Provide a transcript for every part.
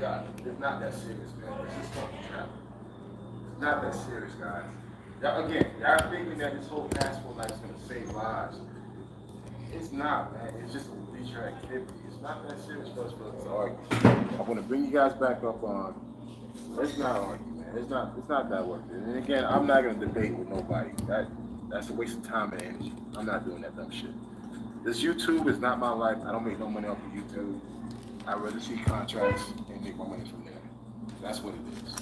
God, it's not that serious, man. It's just fucking travel. It's not that serious, guys. Y'all, again, y'all thinking that this whole passport life is gonna save lives. It's not, man. It's just a leisure activity. It's not that serious for us to argue. I want to bring you guys back up on. Let's not argue, man. It's not. It's not that worth it. And again, I'm not gonna debate with nobody. That's a waste of time and energy. I'm not doing that dumb shit. This YouTube is not my life. I don't make no money off of YouTube. I rather see contracts and make my money from there. That's what it is.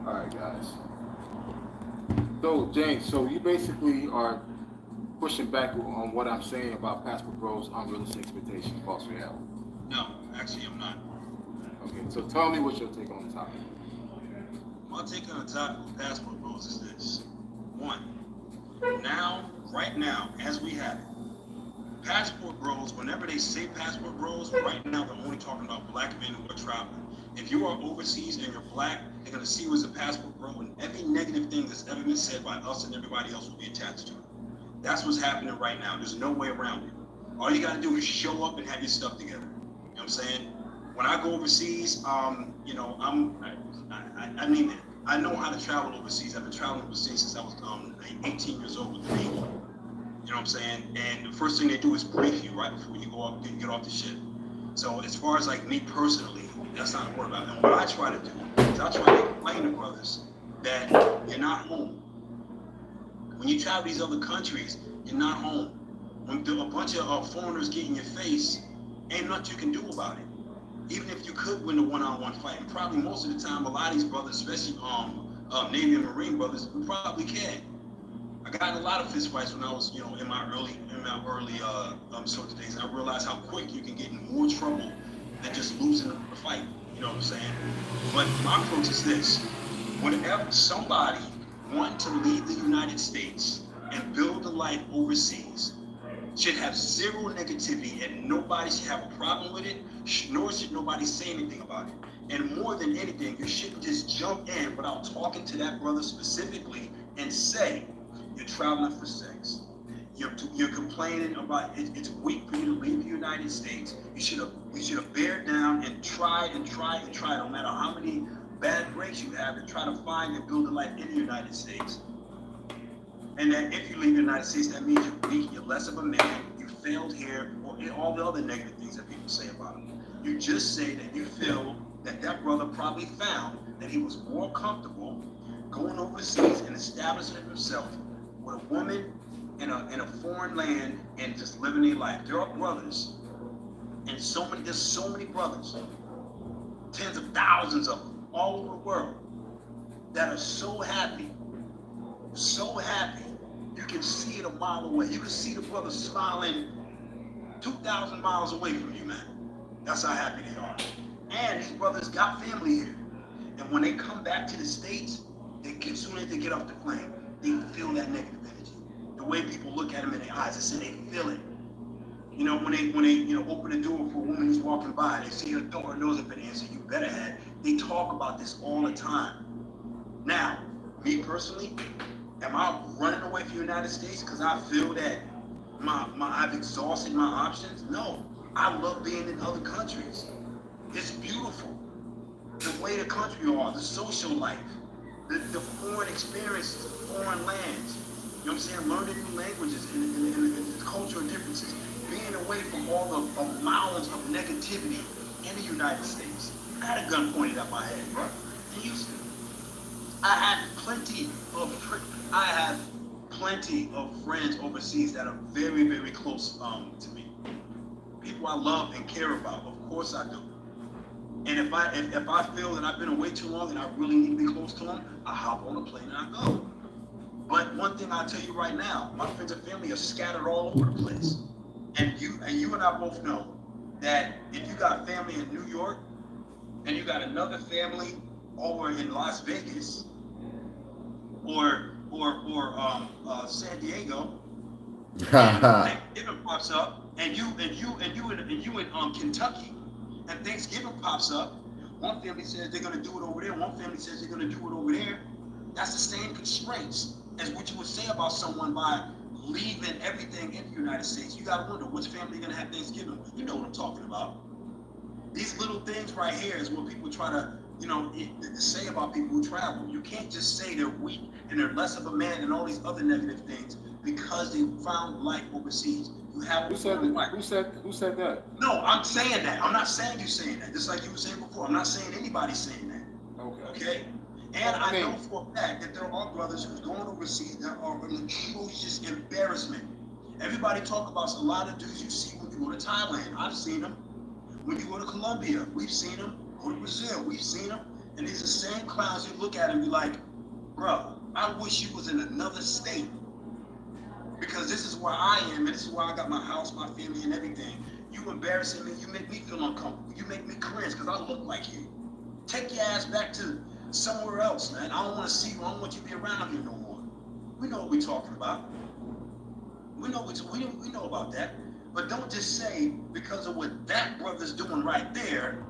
All right, guys. So James, so you basically are pushing back on what I'm saying about Passport Bros unrealistic expectation, false reality. No, actually, I'm not. Okay, so tell me what's your take on the topic. My take on the topic of Passport Bros is this. One, now, right now, as we have it, Passport Bros, whenever they say Passport Bros, right now they're only talking about black men who are traveling. If you are overseas and you're black, they're going to see you as a passport bro, and every negative thing that's ever been said by us and everybody else will be attached to it. That's what's happening right now. There's no way around it. All you got to do is show up and have your stuff together. You know what I'm saying? When I go overseas, you know, I mean, I know how to travel overseas. I've been traveling overseas since I was 18 years old with the Navy. You know what I'm saying? And the first thing they do is brief you right before you go up, get off the ship. So as far as like me personally, that's not a word about it. And what I try to do is I try to explain to brothers that you're not home. When you travel these other countries, you're not home. When a bunch of foreigners get in your face, ain't nothing you can do about it. Even if you could win a one-on-one fight, and probably most of the time, a lot of these brothers, especially Navy and Marine brothers, probably can. I got in a lot of fist fights when I was, you know, in my early sort of days. And I realized how quick you can get in more trouble than just losing the fight. You know what I'm saying? But my approach is this: whenever somebody wanting to leave the United States and build a life overseas should have zero negativity, and nobody should have a problem with it, nor should nobody say anything about it. And more than anything, you shouldn't just jump in without talking to that brother specifically and say, you're traveling for sex. You're complaining about it's weak for you to leave the United States. We should have bared down and tried, no matter how many bad breaks you have, to try to find and build a life in the United States. And that if you leave the United States, that means you're weak, you're less of a man, you failed here, or all the other negative things that people say about him. You just say that you feel that brother probably found that he was more comfortable going overseas and establishing himself with a woman in a foreign land and just living their life. There are brothers, and there's so many brothers, tens of thousands of them all over the world, that are so happy, you can see it a mile away. You can see the brother smiling 2,000 miles away from you, man. That's how happy they are. And these brothers got family here. And when they come back to the States, as soon as they get off the plane, they feel that negative energy. The way people look at them in their eyes, they say they feel it. You know, when they open the door for a woman who's walking by, they see her door, her nose up in the air, so you better have. They talk about this all the time. Now, me personally, am I running away from the United States because I feel that I've exhausted my options? No. I love being in other countries. It's beautiful. The way the country are, the social life, the foreign experiences, the foreign lands. You know what I'm saying? Learning new languages and the cultural differences. Being away from all the mountains of negativity in the United States. I had a gun pointed at my head, bro. In Houston. I have plenty of friends overseas that are very, very close to me. People I love and care about. Of course I do. And if I feel that I've been away too long and I really need to be close to them, I hop on a plane and I go. But one thing I'll tell you right now, my friends and family are scattered all over the place. And you and I both know that if you got family in New York and you got another family over in Las Vegas or San Diego, and Thanksgiving pops up, and you in Kentucky, and Thanksgiving pops up. One family says they're gonna do it over there. One family says they're gonna do it over there. That's the same constraints as what you would say about someone by leaving everything in the United States. You gotta wonder which family you're gonna have Thanksgiving with. You know what I'm talking about. These little things right here is what people try to, say about people who travel. You can't just say they're weak and they're less of a man and all these other negative things because they found life overseas. You have Who said that? Who said that? No, I'm saying that. I'm not saying you saying that. Just like you were saying before. I'm not saying anybody's saying that. Okay? And I know for a fact that there are brothers who's going overseas that are an atrocious embarrassment. Everybody talk about a lot of dudes you see when you go to Thailand. I've seen them. When you go to Colombia, we've seen them. Go to Brazil, we've seen them. And these are the same clowns you look at and be like, bro, I wish you was in another state. Because this is where I am, and this is where I got my house, my family, and everything. You embarrassing me, you make me feel uncomfortable. You make me cringe because I look like you. Take your ass back to somewhere else, man. I don't want to see you. I don't want you to be around here no more. We know what we're talking about. We know about that. But don't just say because of what that brother's doing right there,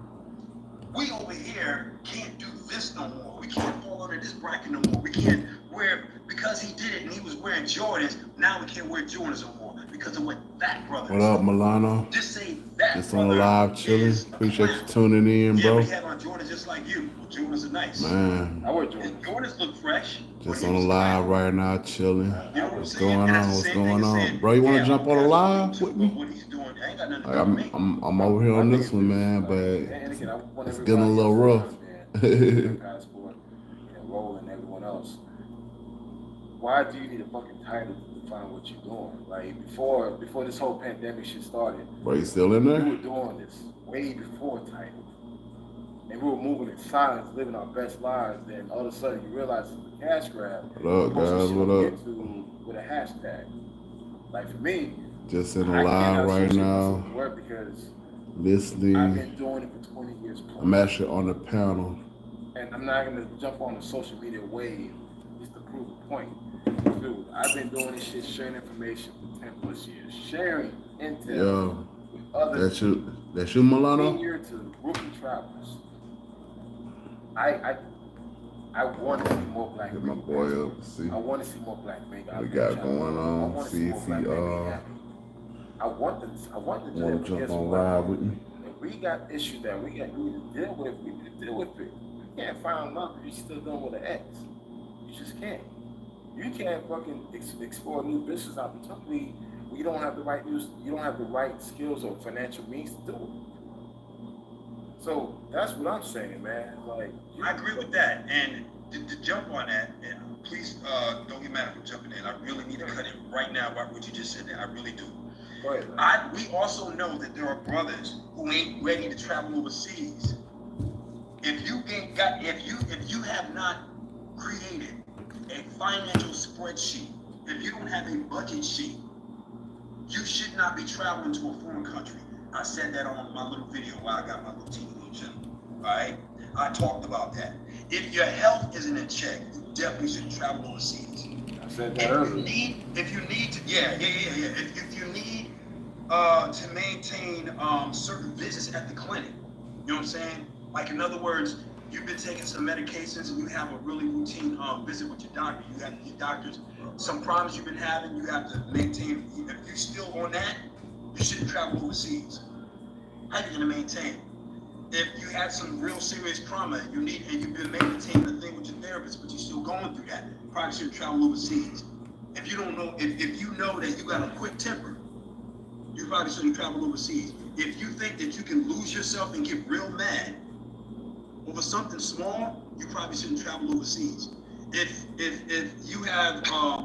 we over here can't do this no more. We can't fall under this bracket no more. We can't wear, because he did it and he was wearing Jordans, now we can't wear Jordans no more because of what that brother What up, Milano? Just say that Just on the live chilling. Appreciate you tuning in, bro. Yeah, we had on Jordans just like you. Well, Jordans are nice. Man. I wear Jordans. Jordans look fresh. Just on the live right now, chilling. You know What's going on? What's going on? Bro, you want to jump on the live with me? What he's doing, ain't got nothing to do with me. I'm over here on this one, man, but it's getting a little rough. Passport and rolling everyone else. Why do you need a fucking title to define what you're doing? Like before this whole pandemic shit started. Bro, you still in there? We were doing this way before title. And we were moving in silence, living our best lives. Then all of a sudden you realize it's a cash grab. What up, guys? What up? With a hashtag. Like for me, just in the live right now. Because listening. I've been doing it for 20 years. Plus. I'm actually on the panel. And I'm not gonna jump on the social media wave just to prove a point. Dude, I've been doing this shit, sharing information for 10 plus years. Sharing intel with others. That's you, Milano? Senior to rookie travelers. I want to see more black men. Get my boy up, see. I want to see more black men. What we got going on? See if he I want to jump on live with me. If we got issues that we need to deal with, we need to deal with it. You can't find love if you're still dealing with an ex. You just can't. You can't fucking explore new business opportunity when you don't have the right skills or financial means to do it. So that's what I'm saying, man. Like I agree with that, and to jump on that, and please don't get mad if I'm jumping in. I really need to cut it right now about what you just said there. I really do. Go ahead, we also know that there are brothers who ain't ready to travel overseas. If you have not created a financial spreadsheet, if you don't have a budget sheet, you should not be traveling to a foreign country. I said that on my little video while I got my little TV channel. All right, I talked about that. If your health isn't in check, you definitely shouldn't travel overseas. I said that earlier. If you need to maintain certain visits at the clinic, you know what I'm saying? Like in other words, you've been taking some medications and you have a really routine visit with your doctor. You have your doctors. Some problems you've been having, you have to maintain. If you're still on that, you shouldn't travel overseas. How are you gonna maintain? If you had some real serious trauma and you've been maintaining the thing with your therapist, but you're still going through that, you probably shouldn't travel overseas. If you don't know, if you know that you got a quick temper, you probably shouldn't travel overseas. If you think that you can lose yourself and get real mad over something small, you probably shouldn't travel overseas. If you have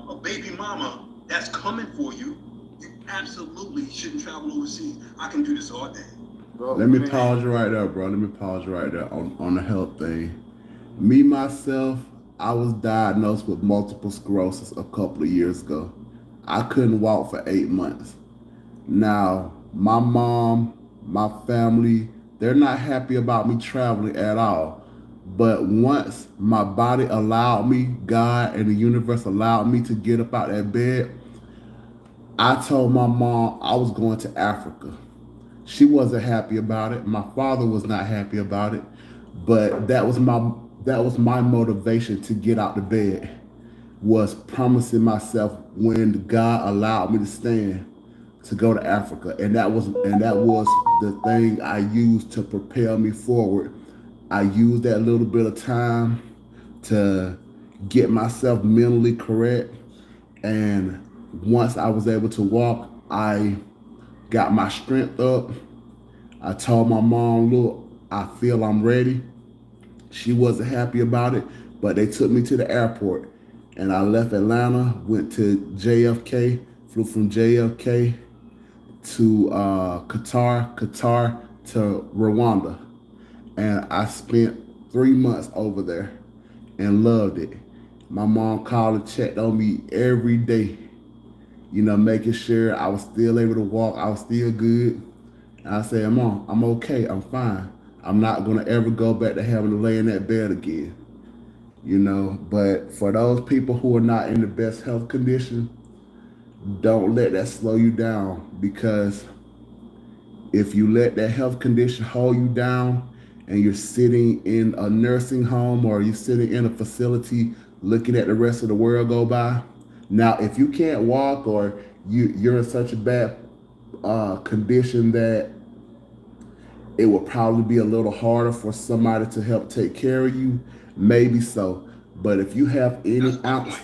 a baby mama that's coming for you, you absolutely shouldn't travel overseas. I can do this all day. Bro, let me pause you right there, bro. Let me pause you right there on the health thing. Me, myself, I was diagnosed with multiple sclerosis a couple of years ago. I couldn't walk for 8 months. Now, my mom, my family, they're not happy about me traveling at all. But once my body allowed me, God and the universe allowed me to get up out that bed, I told my mom I was going to Africa. She wasn't happy about it. My father was not happy about it. But that was my motivation to get out the bed, was promising myself when God allowed me to stand. to go to Africa, and that was the thing I used to propel me forward. I used that little bit of time to get myself mentally correct, and once I was able to walk, I got my strength up. I told my mom, look, I feel I'm ready. She wasn't happy about it, but they took me to the airport, and I left Atlanta, went to JFK, flew from JFK to Qatar to Rwanda, and I spent 3 months over there and loved it. My mom called and checked on me every day, making sure I was still able to walk, I was still good. And I said, Mom, I'm okay, I'm fine. I'm not gonna ever go back to having to lay in that bed again. But for those people who are not in the best health condition, don't let that slow you down, because if you let that health condition hold you down and you're sitting in a nursing home or you're sitting in a facility looking at the rest of the world go by, now if you can't walk or you're in such a bad condition that it will probably be a little harder for somebody to help take care of you, maybe so. But if you have any ounce.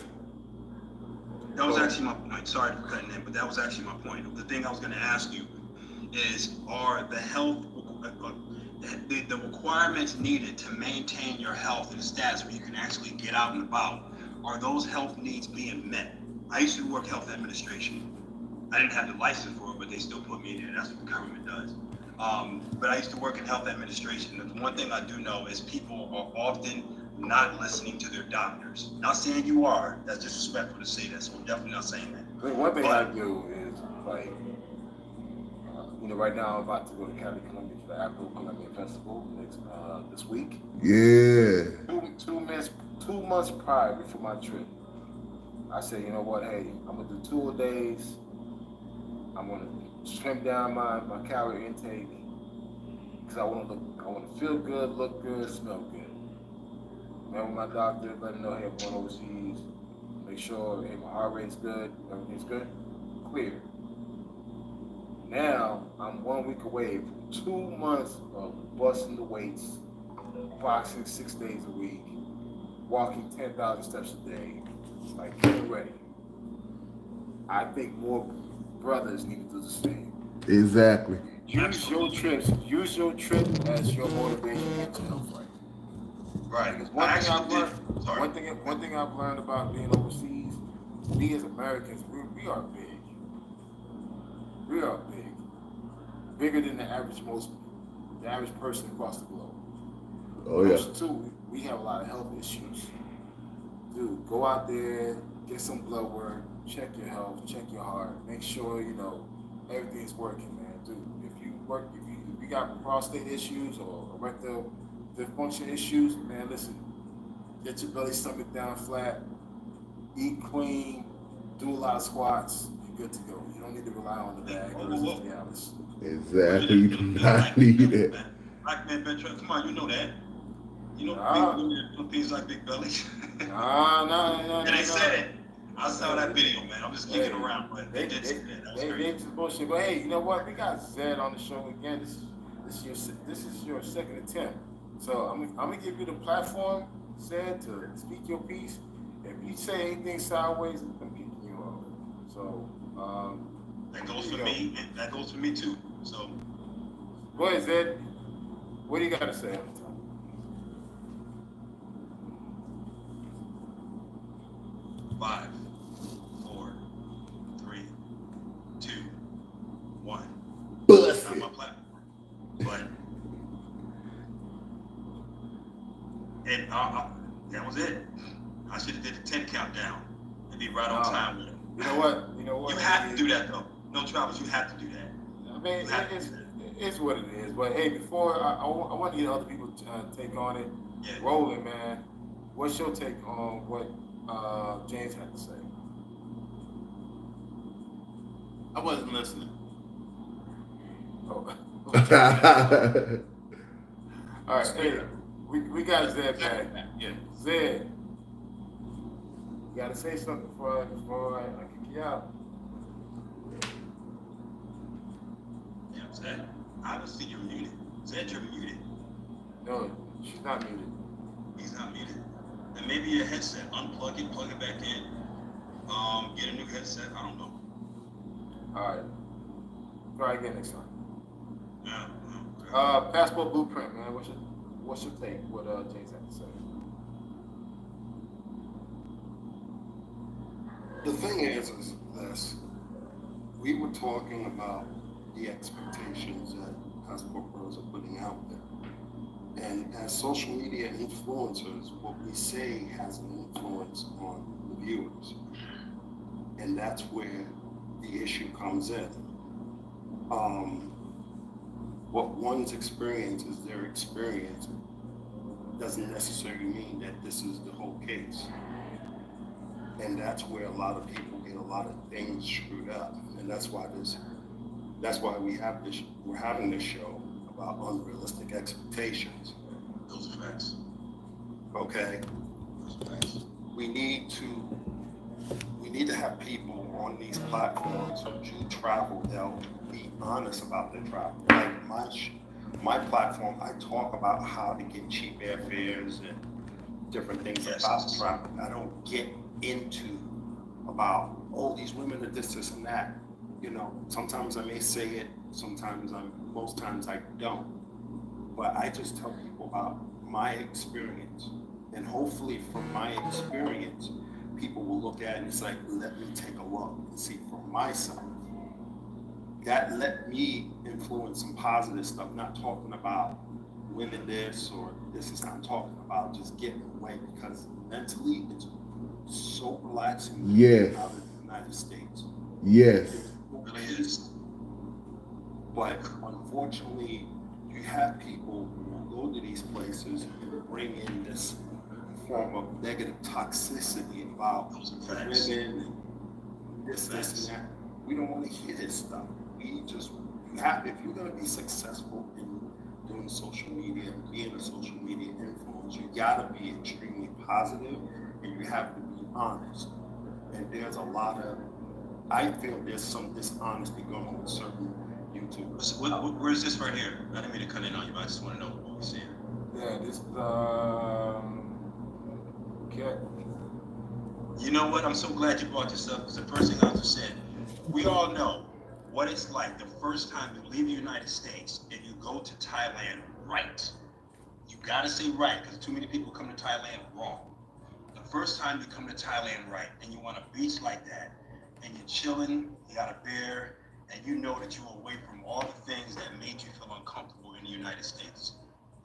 That was actually my point. Sorry for cutting in, but that was actually my point. The thing I was going to ask you is, are the health, the requirements needed to maintain your health and status where you can actually get out and about, are those health needs being met? I used to work health administration. I didn't have the license for it, but they still put me in there. That's what the government does. But I used to work in health administration. And the one thing I do know is people are often not listening to their doctors. Not saying you are. That's disrespectful to say that. So I'm definitely not saying that. I mean, one thing I do is, like, right now I'm about to go to Cali, Colombia for the Afro-Colombian Festival this week. Yeah. 2 months prior before my trip, I said, you know what, hey, I'm going to do 2 days. I'm going to trim down my calorie intake because I want to feel good, look good, smell good. Met with my doctor, let him know, hey, I'm going overseas. Make sure, hey, my heart rate's good, everything's good, clear. Now, I'm 1 week away from 2 months of busting the weights, boxing 6 days a week, walking 10,000 steps a day, like getting ready. I think more brothers need to do the same. Exactly. Use your trip as your motivation to get your health right. Right. Because one thing I've learned about being overseas, we as Americans, we are big. We are big. Bigger than the average person across the globe. Oh yeah. Two, we have a lot of health issues. Dude, go out there, get some blood work, check your health, check your heart, make sure everything's working, man. Dude, if you got prostate issues or erectile dysfunction issues, man, listen, get your belly stomach down flat, eat clean, do a lot of squats, you're good to go. You don't need to rely on the bag or the Dallas. Exactly. You do not need it. Black man, come on, you know that. You know big Philippines like big bellies. No. And they said it. I saw that video, man. I'm just kicking around, but they did say that. They just bullshit. But hey, you know what? We got Zed on the show again. This is your second attempt. So I'm gonna give you the platform, Zed, to speak your piece. If you say anything sideways, I'm kicking you off. So that goes for me, and that goes for me too. So go ahead, Zed. What do you got to say? 5, 4, 3, 2, 1. Bust Not it. my platform, but and that was it. I should have did the 10 countdown and be right on time with it. You know what? You have to do that though. No Travis, you have to do that. I mean, it's what it is. But hey, before I want to get other people to take on it. Yeah. Roland, man, what's your take on what James had to say? I wasn't listening. Oh. All right, hey, we got Zed back. Yeah. Zed, you gotta say something before I kick you out. Zed, I haven't seen you muted. Zed, you're muted. No, she's not muted. He's not muted. And maybe your headset. Unplug it, plug it back in. Get a new headset. I don't know. Alright. Try again next time. Yeah. Okay. Passport Blueprint, man. What's your take? What James had to say? The thing is this. We were talking about the expectations that Passport Bros are putting out there. And as social media influencers, what we say has an influence on the viewers. And that's where the issue comes in. What one's experience is their experience doesn't necessarily mean that this is the whole case. And that's where a lot of people get a lot of things screwed up. And that's why we're having this show about unrealistic expectations. Those are facts. Okay? Those are facts. We need to have people on these platforms who do travel, they'll be honest about their travel. Like my platform, I talk about how to get cheap airfares and different things about travel. I don't get into about, oh, these women are this and that. You know, sometimes I may say it, most times I don't. But I just tell people about my experience. And hopefully from my experience, people will look at it and it's like, let me take a look and see for myself. That let me influence some positive stuff, not talking about women this or this is not, I'm talking about just getting away, because mentally it's so relaxing. Yes. Out of the United States. Yes. It really is. But unfortunately, you have people who go to these places and bring in this form of negative toxicity about women and this and that. We don't want to hear this stuff. If you're going to be successful in doing social media and being a social media influencer, you got to be extremely positive and you have to be honest. And there's I feel there's some dishonesty going on with certain YouTubers. Where's this right here? I didn't mean to cut in on you, but I just want to know what we're seeing. Yeah, this okay. You know what? I'm so glad you brought this up, because the first thing I just said, we all know what it's like the first time you leave the United States and you go to Thailand right. You gotta say right, because too many people come to Thailand wrong. The first time you come to Thailand right, and you want a beach like that, and you're chilling, you got a beer, and you know that you're away from all the things that made you feel uncomfortable in the United States.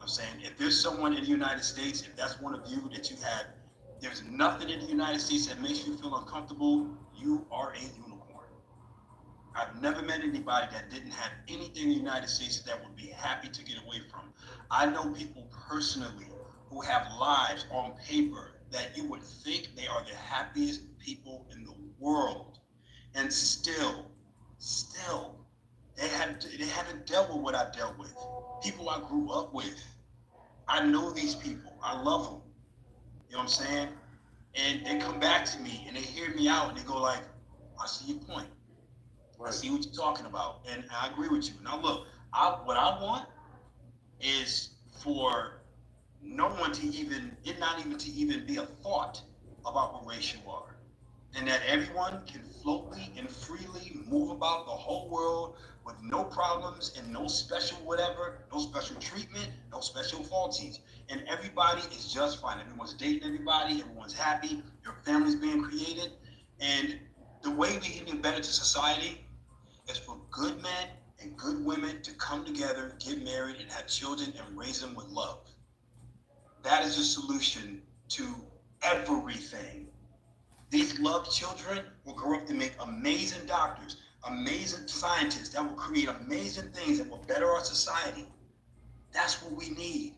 I'm saying, if there's someone in the United States, if that's one of you that you had, there's nothing in the United States that makes you feel uncomfortable, you are a unicorn. I've never met anybody that didn't have anything in the United States that would be happy to get away from. I know people personally who have lives on paper that you would think they are the happiest people in the world. And still, they haven't dealt with what I dealt with. People I grew up with. I know these people. I love them. You know what I'm saying? And they come back to me and they hear me out and they go like, I see your point. I see what you're talking about, and I agree with you. Now look, what I want is for no one to it not even to be a thought about what race you are, and that everyone can floatly and freely move about the whole world with no problems and no special whatever, no special treatment, no special faulties, and everybody is just fine. Everyone's dating everybody, everyone's happy, your family's being created, and the way we can get better to society is for good men and good women to come together, get married, and have children and raise them with love. That is the solution to everything. These loved children will grow up to make amazing doctors, amazing scientists that will create amazing things that will better our society. That's what we need.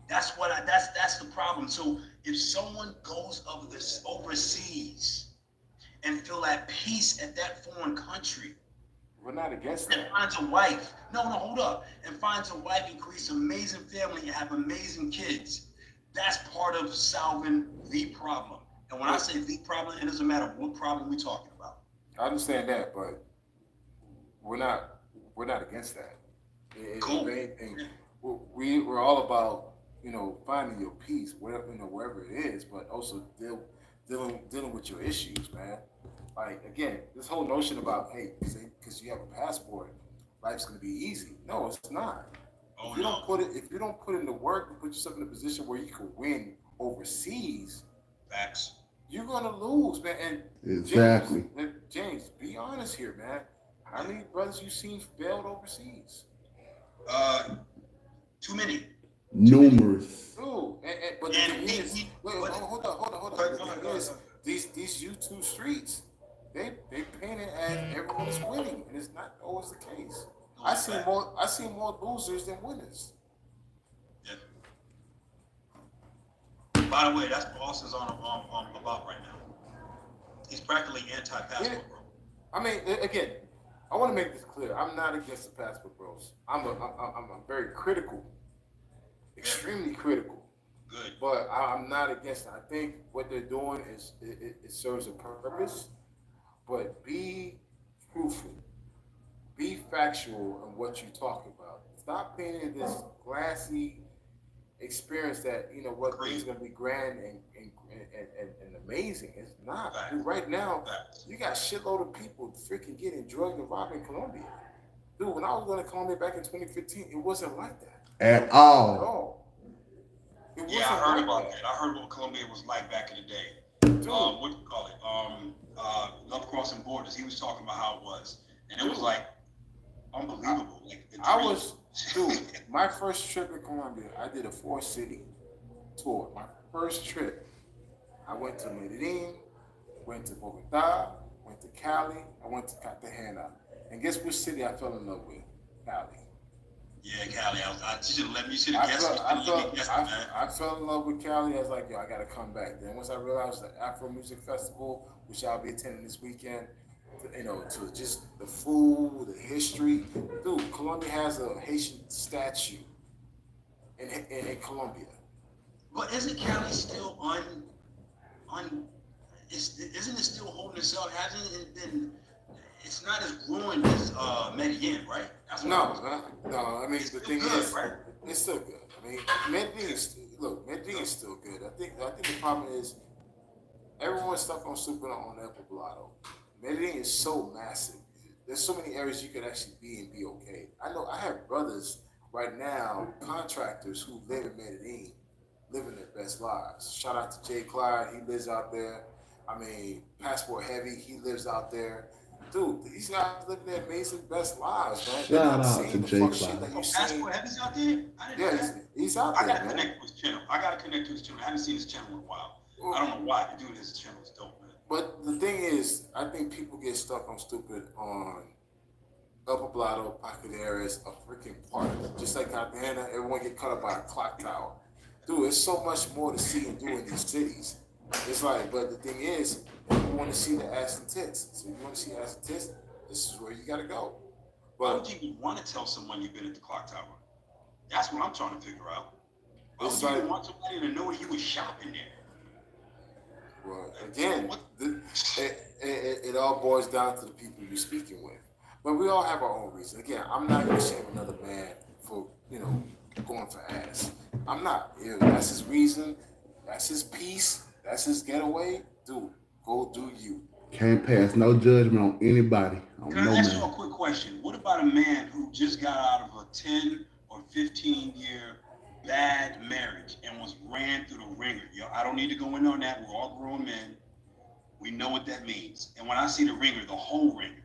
That's the problem. So if someone goes overseas and feel at peace at that foreign country, We're not against and that. finds a wife, hold up, and finds a wife and creates an amazing family and have amazing kids, that's part of solving the problem. And when I say the problem, it doesn't matter what problem we're talking about. I understand that, but we're not we're not against that. Cool. If anything, we're all about, finding your peace, wherever it is, but also dealing with your issues, man. Like again, this whole notion about hey, because you have a passport, life's gonna be easy. No, it's not. Oh If you no. don't put in the work and put yourself in a position where you can win overseas, Facts. you're gonna lose, man. And Exactly. James, be honest here, man. How many brothers you seen failed overseas? Too many. Numerous. Dude, but the And thing is, wait, hold on. The thing is, these YouTube streets, they paint it as everyone's winning, and it's not always the case. I see more losers than winners. Yeah. By the way, that's what Austin's on about right now. He's practically anti-passport, Yeah. bro. I mean, again, I want to make this clear. I'm not against the passport bros. I'm very critical, extremely critical. Good. But I'm not against it. I think what they're doing is it serves a purpose. But be truthful, be factual in what you're talking about. Stop painting this glassy experience that what things gonna be grand and amazing. It's not. Fact. Dude, right now, Fact. you got shitload of people freaking getting drugged and robbed in Colombia. Dude, when I was going to Colombia back in 2015, it wasn't like that At at all. all. It Yeah, I wasn't heard like about that. I heard what Colombia was like back in the day. Dude, What do you call it? Love Crossing Borders. He was talking about how it was, and it was like unbelievable. Like the I dream. was, dude, my first trip in Colombia, I did a 4-city tour. My first trip, I went to Medellin, went to Bogota, went to Cali, I went to Cartagena. And guess which city I fell in love with? Cali. Yeah, Cali. I should have let me. You should have guessed. Man. I fell in love with Cali. I was like, yo, I gotta come back. Then once I realized the Afro Music Festival, which I'll be attending this weekend, to just the food, the history. Dude, Colombia has a Haitian statue in Colombia. But isn't Cali still isn't it still holding itself? Hasn't it been? It's not as growing as Medellin, right? That's what No. I mean, It's the still thing good, is, right? it's still good. I mean, Medellin is still good. I think the problem is everyone's stuck on Super on El Poblado. Medellin is so massive. There's so many areas you could actually be and be okay. I know I have brothers right now, contractors who live in Medellin, living their best lives. Shout out to Jay Clyde, he lives out there. I mean, Passport Heavy, he lives out there. Dude, these guys living their amazing best lives, man. They're Shout not out seeing to the Jay fuck Clyde. shit that you see. Passport Heavy's out there. I didn't know Yeah, that. he's out I there, gotta man. connect with his channel. I haven't seen his channel in a while. I don't know why. The dude, his channel is dope, man. But the thing is, I think people get stuck on stupid on El Poblado, Pacaderas, a freaking park. Just like Cartagena, everyone get cut up by a clock tower. Dude, there's so much more to see and do in these cities. It's like, but the thing is, you want to see the ass and tits. So if you want to see ass and tits, this is where you gotta go. Why But would you even want to tell someone you've been at the clock tower? That's what I'm trying to figure out. Why It's would you even like- want somebody to know you was shopping there? well, again, it all boils down to the people you're speaking with. But we all have our own reason. Again, I'm not gonna shame another man for going for ass. I'm not. That's his reason. That's his peace. That's his getaway. Dude, go do you. Can't pass no judgment on anybody. On Can no I ask you a man. quick question? What about a man who just got out of a 10 or 15-year bad marriage and was ran through the ringer? I don't need to go in on that. We're all grown men. We know what that means. And when I see the ringer, the whole ringer,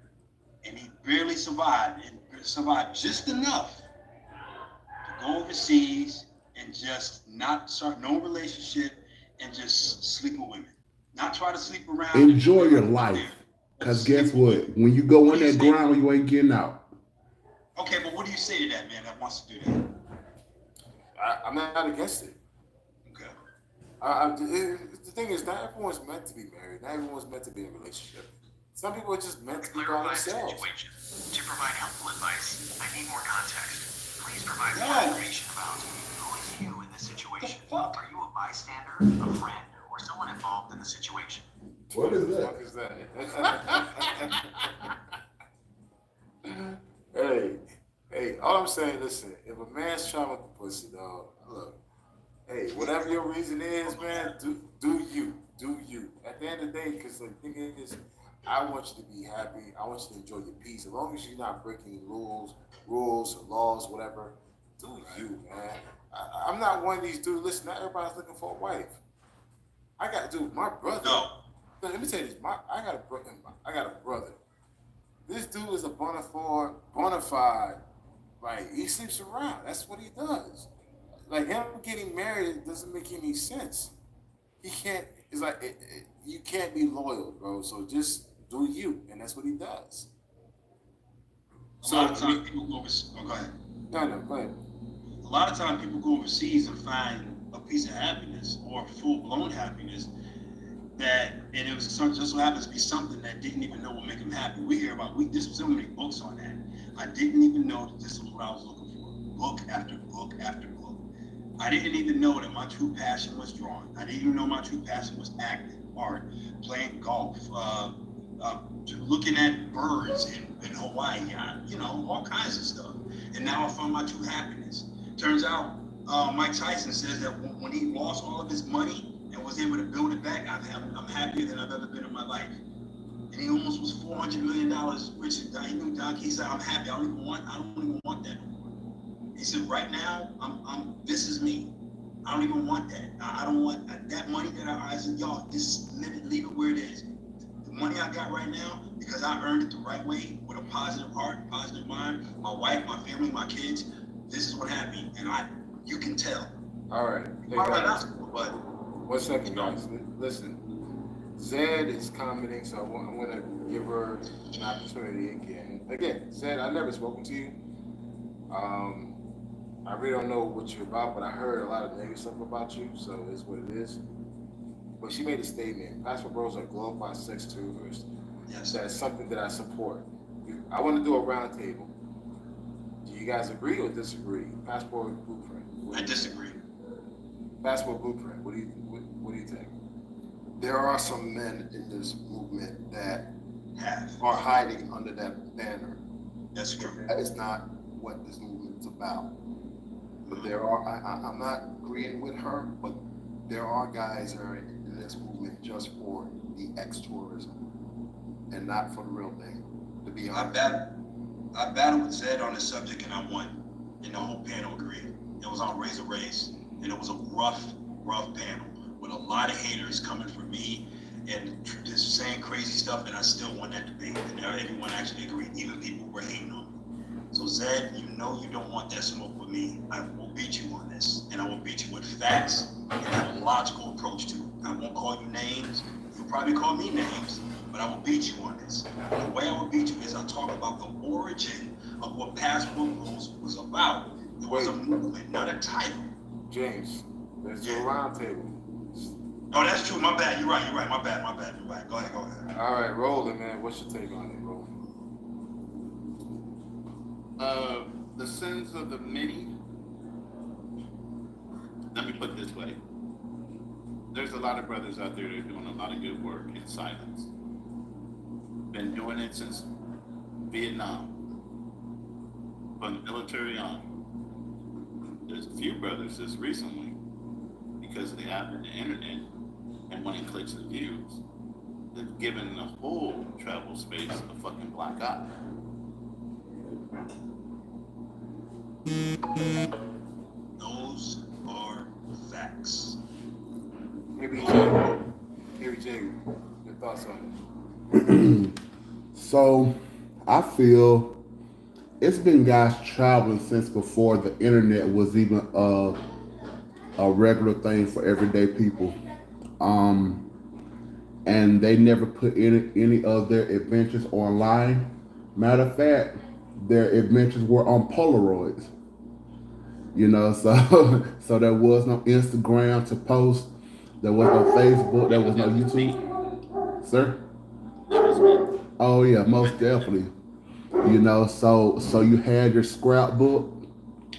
and he barely survived and survived just enough to go overseas and just not start no relationship and just sleep with women. Not try to sleep around. Enjoy your life. Because guess what? When you go in that ground, you ain't getting out. Okay, but what do you say to that man that wants to do that? I'm not against it. Okay. The thing is, not everyone's meant to be married. Not everyone's meant to be in a relationship. Some people are just meant to be by Clarify the themselves. situation. To provide helpful advice, I need more context. Please provide Yeah. more information about who is you in this situation. The fuck? Are you a bystander, a friend, or someone involved in the situation? What is What is that? Hey, all I'm saying, listen, if a man's trying with the pussy, dog, look, hey, whatever your reason is, man, do you. At the end of the day, because the thing is, I want you to be happy. I want you to enjoy your peace. As long as you're not breaking rules or laws, whatever, do you, man. I'm not one of these dudes. Listen, not everybody's looking for a wife. I got, dude, my brother. No. Let me tell you this. I got a brother. This dude is a bona fide. Like, he sleeps around. That's what he does. Like, him getting married doesn't make any sense. He can't. It's like you can't be loyal, bro. So just do you, and that's what he does. A lot of times people go overseas. Oh, go ahead. No, go ahead. A lot of times people go overseas and find a piece of happiness or full-blown happiness and it was just so happens to be something that didn't even know would make them happy. We hear about there's so many books on that. I didn't even know that this was what I was looking for. Book after book after book. I didn't even know that my true passion was drawing. I didn't even know my true passion was acting, art, playing golf, looking at birds in Hawaii, all kinds of stuff. And now I found my true happiness. Turns out, Mike Tyson says that when he lost all of his money and was able to build it back, I'm happier than I've ever been in my life. And he almost was $400 million rich. He knew he said, I'm happy. I don't even want that no more. He said, right now, this is me. I don't even want that. I don't want that money that I said, y'all, just leave it where it is. The money I got right now, because I earned it the right way, with a positive heart, positive mind, my wife, my family, my kids, this is what happened. And you can tell. All right. Hey, guys, but 1 second, guys. Listen, Zed is commenting, so I'm going to give her an opportunity again. Again, Zed, I've never spoken to you. I really don't know what you're about, but I heard a lot of negative stuff about you, so it's what it is. But she made a statement. Passport Bros are glorified sex tourists. yes, That's something that I support. I want to do a round table. Do you guys agree or disagree? Passport Blueprint. I disagree. Passport Blueprint. What do you think? There are some men in this movement that Have. are hiding under that banner. That's true. That is not what this movement is about. But there are, I'm not agreeing with her, but there are guys that are in this movement just for the ex-tourism and not for the real thing, to be honest. I battled with Zed on this subject and I won. And the whole panel agreed. It was on Razor Race. And it was a rough panel with a lot of haters coming for me and just saying crazy stuff, and I still won that debate. And everyone actually agreed, even people who were hating on me. So Zed, you know you don't want that smoke with me. I will beat you on this, and I will beat you with facts and have a logical approach to it. I won't call you names. You'll probably call me names, but I will beat you on this. The way I will beat you is I talk about the origin of what Passport Rules was about. It was a movement, not a title. James, let's do a round table. Oh, that's true. My bad. You're right. My bad. You're right. Go ahead. All right, Roland, man. What's your take on it, Roland? The sins of the many. Let me put it this way. There's a lot of brothers out there that are doing a lot of good work in silence. Been doing it since Vietnam. From the military on. There's a few brothers just recently, because of the app and the internet, and money clicks and views, they've given the whole travel space a fucking black eye. Those are facts. Maybe Jay, your thoughts on it? So I feel it's been guys traveling since before the internet was even a regular thing for everyday people. And they never put any of their adventures online. Matter of fact, their adventures were on Polaroids. So there was no Instagram to post. There was no Facebook. There was no YouTube. Sir? That was me. Oh yeah, most definitely. So you had your scrapbook,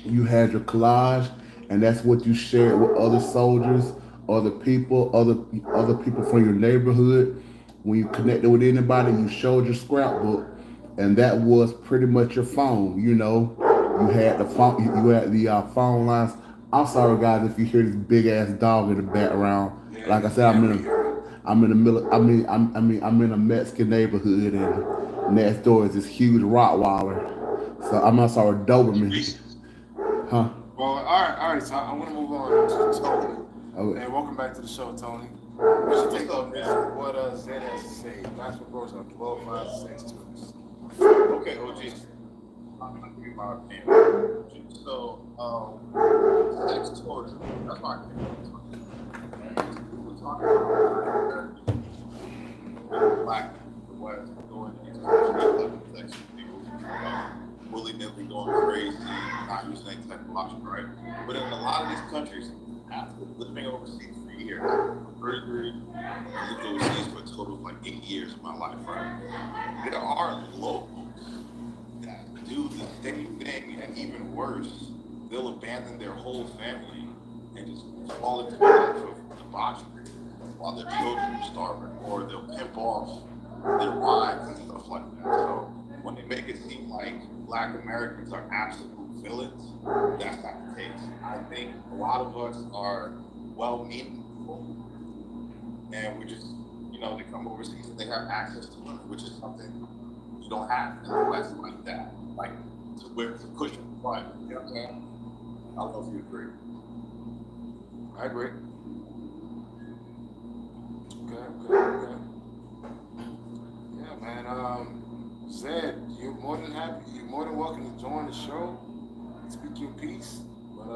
you had your collage, and that's what you shared with other soldiers, other people from your neighborhood. When you connected with anybody, you showed your scrapbook, and that was pretty much your phone. You You had the phone. You had the phone lines. I'm sorry, guys, if you hear this big ass dog in the background. Yeah, Like I said, I'm in the middle. I'm in a Mexican neighborhood, and next door is this huge Rottweiler. So I'm not sorry, Doberman, Racist. huh? Well, all right. So I'm gonna move on to Tony. Okay. And welcome back to the show, Tony. What you think of this? What Zed has to say? Basketball Bros on 12, 5, 6, 2. Okay, OG. I'm gonna give you my opinion. So, sex tourism. That's my opinion. We're talking about black the West going into having sex with people, willy-nilly going crazy, not using any type of logic, right? But in a lot of these countries, after living overseas for years, 33, I lived overseas for a total of like 8 years of my life, right? There are locals that do the same thing, and even worse, they'll abandon their whole family and just fall into the life of debauchery while their children are starving, or they'll pimp off their wives and stuff like that. So when they make it seem like Black Americans are absolute villains, that's not the case. I think a lot of us are well-meaning people, and we just, they come overseas and they have access to women, which is something you don't have in the West like that. Like, to where it's a cushion, but, you know what I'm saying? I don't know if you agree. I agree. Okay. Yeah, man. Zed, you're more than happy. You're more than welcome to join the show. Speak your piece. But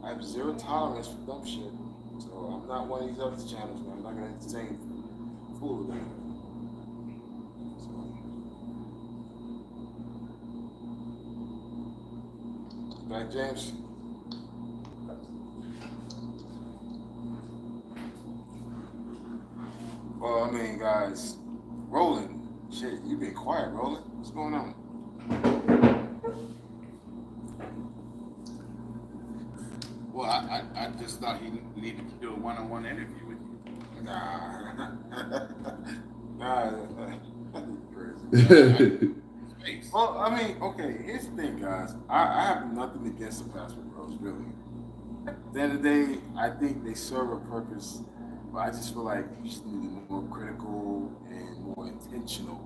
I have zero tolerance for dumb shit. So I'm not one of these other channels, man. I'm not gonna entertain foolery. So. Back, James. Well, I mean, guys, Roland, shit, you been quiet, Roland. What's going on? Well, I just thought he needed to do a one-on-one interview with you. Nah, Yeah. Space. Well, I mean, okay, here's the thing, guys. I have nothing against the Passport Bros, really. At the end of the day, I think they serve a purpose, but I just feel like you just need to be more critical and more intentional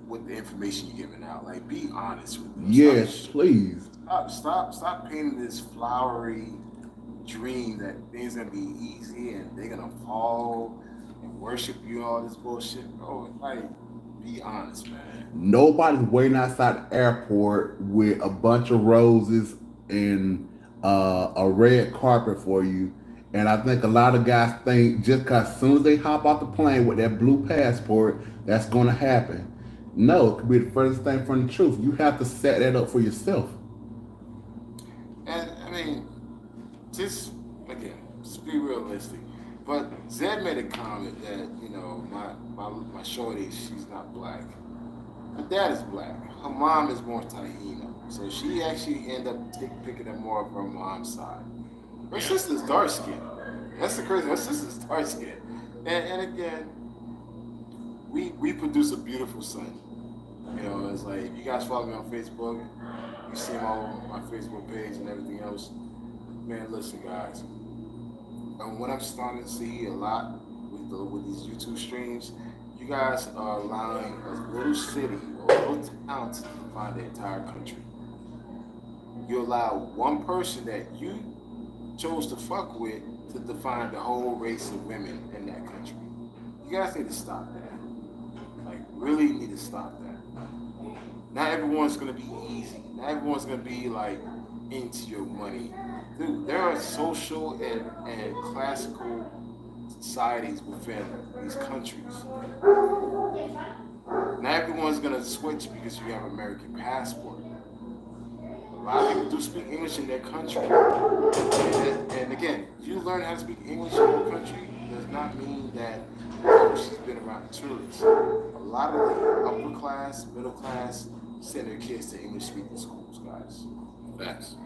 with the information you're giving out. Like, be honest with them. Yes, please. Stop painting this flowery dream that things gonna be easy and they're gonna fall and worship you and all this bullshit. Bro, like, be honest, man. Nobody's waiting outside the airport with a bunch of roses and a red carpet for you. And I think a lot of guys think just because as soon as they hop off the plane with that blue passport, that's going to happen. No, it could be the furthest thing from the truth. You have to set that up for yourself. And I mean, just be realistic. But Zed made a comment that, my shorty, she's not black. Her dad is black. Her mom is more Taino. So she actually ended up picking up more of her mom's side. Her sister's dark skinned. That's the crazy. Her sister's dark skinned. And again, we produce a beautiful son. It's like, if you guys follow me on Facebook, you see them all on my Facebook page and everything else. Man, listen, guys. And what I'm starting to see a lot with these YouTube streams, you guys are allowing a little city or a little town to define the entire country. You allow one person that you chose to fuck with to define the whole race of women in that country. You guys need to stop that. Like, really need to stop that. Not everyone's gonna be easy. Not everyone's gonna be like into your money. Dude, there are social and classical societies within these countries. Not everyone's gonna switch because you have an American passport. A lot of people do speak English in their country. And again, if you learn how to speak English in your country, does not mean that she's been around tourists. A lot of the upper class, middle class, send their kids to English speaking schools, guys. Facts.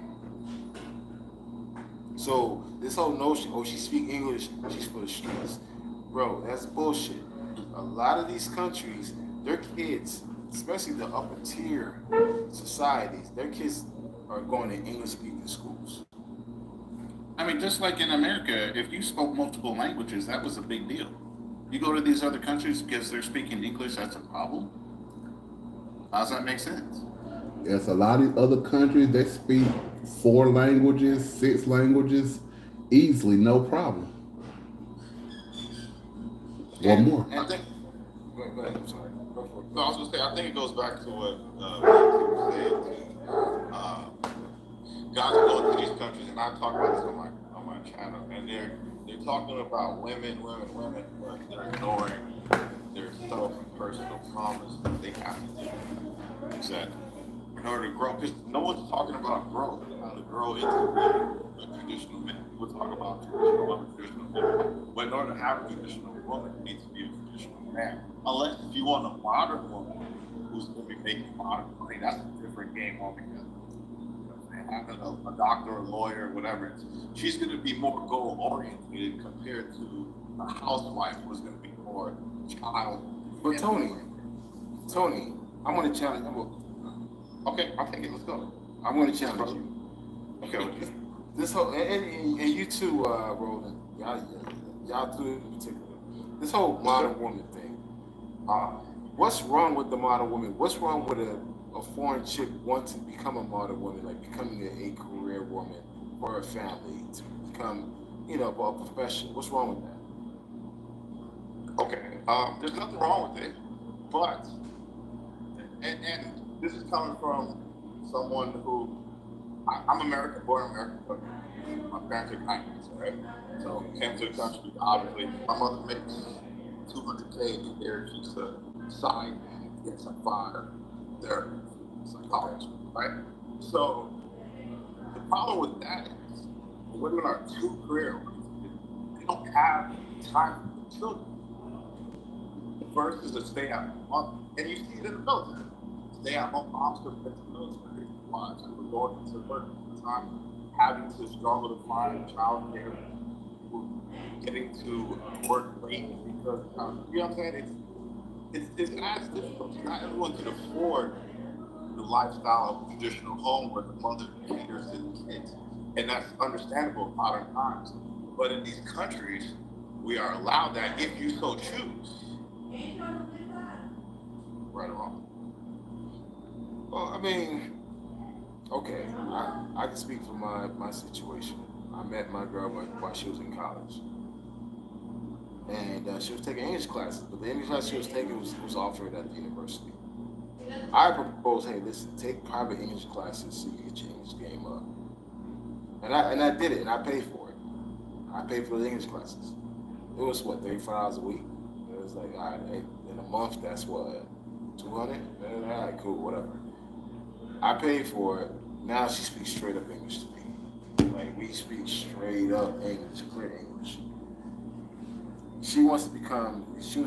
So this whole notion, she speak English, she's for the streets. Bro, that's bullshit. A lot of these countries, their kids especially the upper tier societies, their kids are going to English speaking schools. I mean, just like in America, if you spoke multiple languages, that was a big deal. You go to these other countries because they're speaking English, that's a problem. How does that make sense? Yes, a lot of these other countries, they speak 4 languages, 6 languages easily, no problem. One more. And I think, go ahead, I'm sorry. Go for it. No, I was gonna say, I think it goes back to what people were saying. Guys go to these countries, and I talk about this on my channel, and they're talking about women, but they're ignoring their self and personal traumas that they have to do Exactly. in order to grow. Because no one's talking about growth, how to grow into being a traditional man. People talk about traditional woman, traditional man, but in order to have a traditional woman, you need to be a traditional man. Unless if you want a modern woman who's going to be making modern money, that's a different game altogether. Having a doctor, a lawyer, whatever, she's going to be more goal oriented compared to a housewife who's going to be more child. But Tony, I want to challenge you. Okay, I'll take it. Let's go. I want to challenge you. Okay. This whole and you too, Roland, y'all too in particular. This whole modern woman thing. What's wrong with the modern woman? What's wrong with a foreign chick wanting to become a modern woman, like becoming a career woman for her family, to become, a professional? What's wrong with that? Okay. There's nothing wrong with it, but and this is coming from someone who I'm American, born American, but my parents are Chinese, right? So came to the country. Obviously, my mother makes $200K a year. She's a side man, gets like 5 therapy, psychology, right? So the problem with that is women are too career oriented. They don't have time for the children. Versus a stay-at-home mother, and you see it in the military. Stay-at-home moms could get to the military wives who were going into work at the time, having to struggle to find childcare, getting to work late because you know what I'm saying? It's as difficult. Not everyone can afford the lifestyle of a traditional home where the mother caters to the kids, and that's understandable in modern times. But in these countries, we are allowed that if you so choose. Right or wrong? Well, I mean, okay, I can speak for my situation. I met my girl while she was in college. And she was taking English classes, but the English class she was taking was offered at the university. I proposed, hey, listen, take private English classes so you get your English game up. And I did it, and I paid for it. I paid for the English classes. It was what, $35 a week? It was like, all right, in a month, that's what, 200? All right, cool, whatever. I paid for it. Now she speaks straight up English to me. Like, we speak straight up English, clear English. She wants to become. She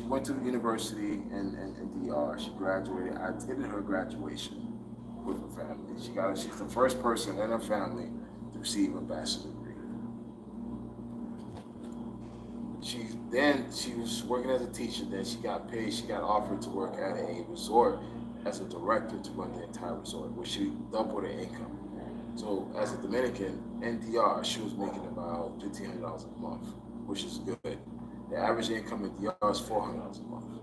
went to the university in DR. She graduated. I attended her graduation with her family. She's the first person in her family to receive a bachelor's degree. She was working as a teacher. Then she got paid. She got offered to work at a resort as a director to run the entire resort, which she doubled her income. So as a Dominican in DR, she was making about $1,500 a month, which is good. The average income in DR is $400 a month.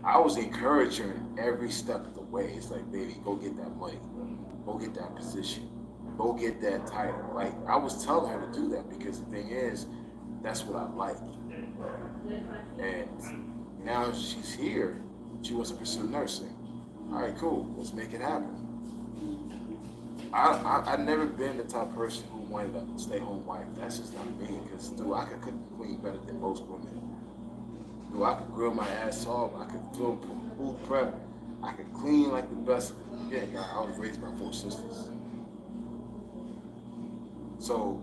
I was encouraging her every step of the way. It's like, baby, go get that money. Go get that position. Go get that title. Like, I was telling her to do that because the thing is, that's what I like. And now she's here. She wants to pursue nursing. All right, cool. Let's make it happen. I've never been the type of person who wanted a stay-home wife. That's just not me. Because, dude, I could cook and clean better than most women. Dude, I could grill my ass off. I could do food prep. I could clean like the best. Yeah, I was raised by 4 sisters. So,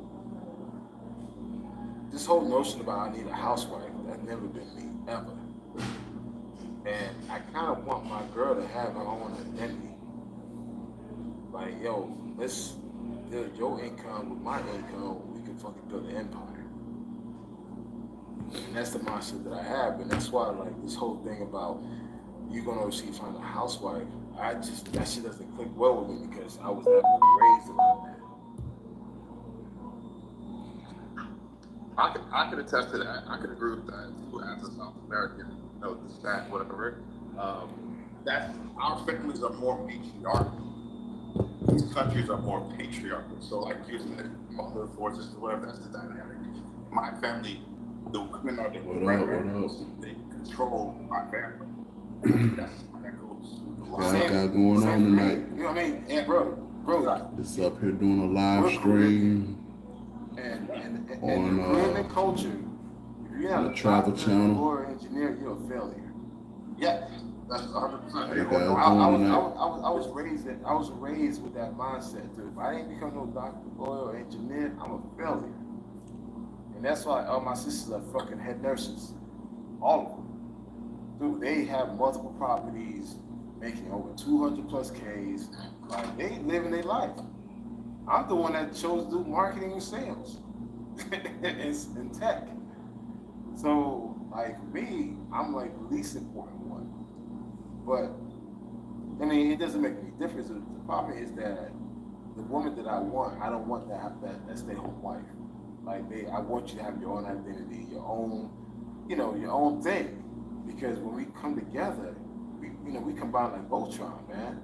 this whole notion about I need a housewife, that's never been me, ever. And I kind of want my girl to have her own identity. Like, yo, let's build your income with my income. We can fucking build an empire. And that's the mindset that I have, and that's why like this whole thing about you gonna overseas find a housewife, that shit doesn't click well with me because I was never raised around that. I can attest to that. I can agree with that. Who as a South American, descent, whatever. That's our families are more matriarchal. These countries are more patriarchal. So like you said, mother, forces, whatever, that's the dynamic. My family, the women are the grandparents. They control my family. That's how that goes. What I got going on tonight? You know what I mean? And bro, It's up here doing a live stream and on Caribbean culture. If you're not the a Travel doctor Channel. or engineer, you're a failure. Yeah, that's 100%. I got I was raised with that mindset, dude. If I ain't become no doctor, lawyer, or engineer, I'm a failure. And that's why all my sisters are fucking head nurses. All of them. Dude, they have multiple properties, making over 200 plus Ks. Like, they living their life. I'm the one that chose to do marketing and sales and tech. So, like, me, I'm like the least important one. But, I mean, it doesn't make any difference. The problem is that the woman that I want, I don't want to have that stay-home wife. Like, I want you to have your own identity, your own, your own thing. Because when we come together, we combine like Voltron, man.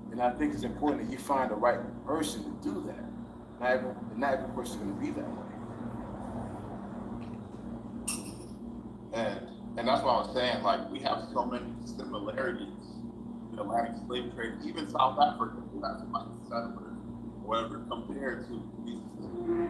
And I think it's important that you find the right person to do that. Not every person's gonna be that way. And that's what I was saying. Like, we have so many similarities. The Atlantic slave trade, even South Africa, who has like settlers, whatever, compared to these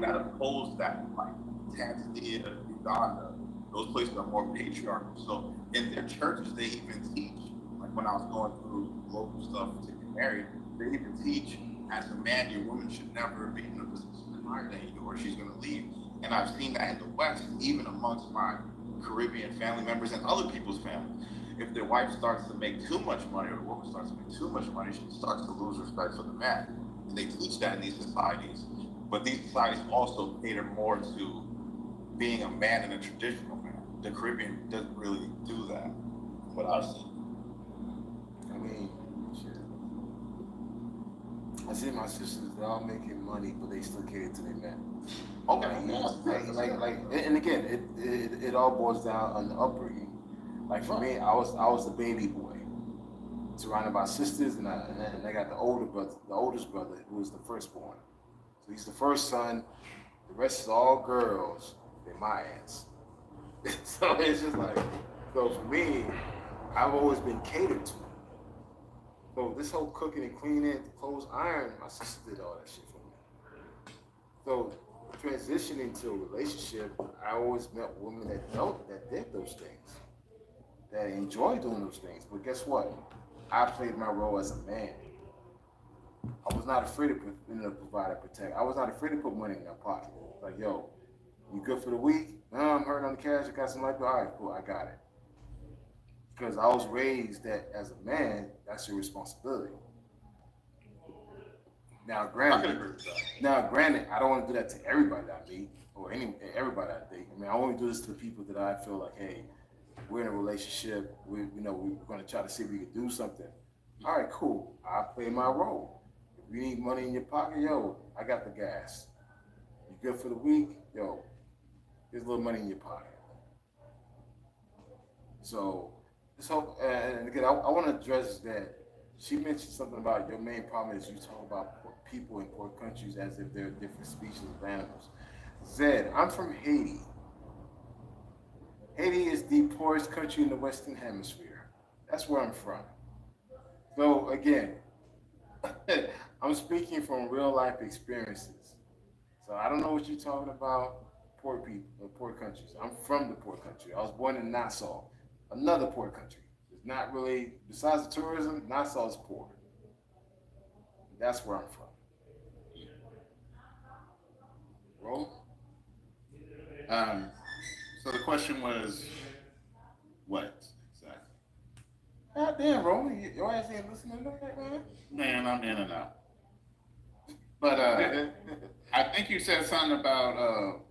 that oppose that, like Tanzania, Uganda. Those places are more patriarchal. So in their churches, they even teach, like when I was going through local stuff to get married, they even teach, as a man, your woman should never be in a position higher than you, or she's going to leave. And I've seen that in the West, even amongst my Caribbean family members and other people's families. If their wife starts to make too much money, or the woman starts to make too much money, she starts to lose respect for the man. And they teach that in these societies. But these societies also cater more to being a man in a traditional man. The Caribbean doesn't really do that, what I've seen. I mean, shit. I see my sisters, they're all making money, but they still cater to their men. Okay, Like, and again, it all boils down on the upbringing. Like for me, I was the baby boy, surrounded by sisters, and I got the oldest brother, who was the firstborn. So he's the first son. The rest is all girls. They're my aunts. So it's just like, so for me, I've always been catered to. So this whole cooking and cleaning, clothes iron, my sister did all that shit for me. So transitioning to a relationship, I always met women that did those things, that enjoy doing those things. But guess what? I played my role as a man. I was not afraid to provide and protect. I was not afraid to put money in their pocket. Like, yo, you good for the week? No, I'm hurting on the cash. I got some like, all right, cool, I got it. Because I was raised that as a man, that's your responsibility. Now, granted, I don't want to do that to everybody that I meet or everybody I date. I mean, I only do this to the people that I feel like, hey, we're in a relationship. We're going to try to see if we can do something. All right, cool. I play my role. If you need money in your pocket, yo, I got the gas. You good for the week? Yo, here's a little money in your pocket. So, this whole, and again, I want to address that. She mentioned something about your main problem is you talk about people in poor countries as if they're different species of animals. Zed, I'm from Haiti. Haiti is the poorest country in the Western Hemisphere. That's where I'm from. So again, I'm speaking from real life experiences. So I don't know what you're talking about, poor people, poor countries. I'm from the poor country. I was born in Nassau, another poor country. It's not really, besides the tourism, Nassau is poor. That's where I'm from. Roll. So the question was, what exactly? God damn, Roman, your ass ain't listening to that, man. Man, I'm in and out. But I think you said something about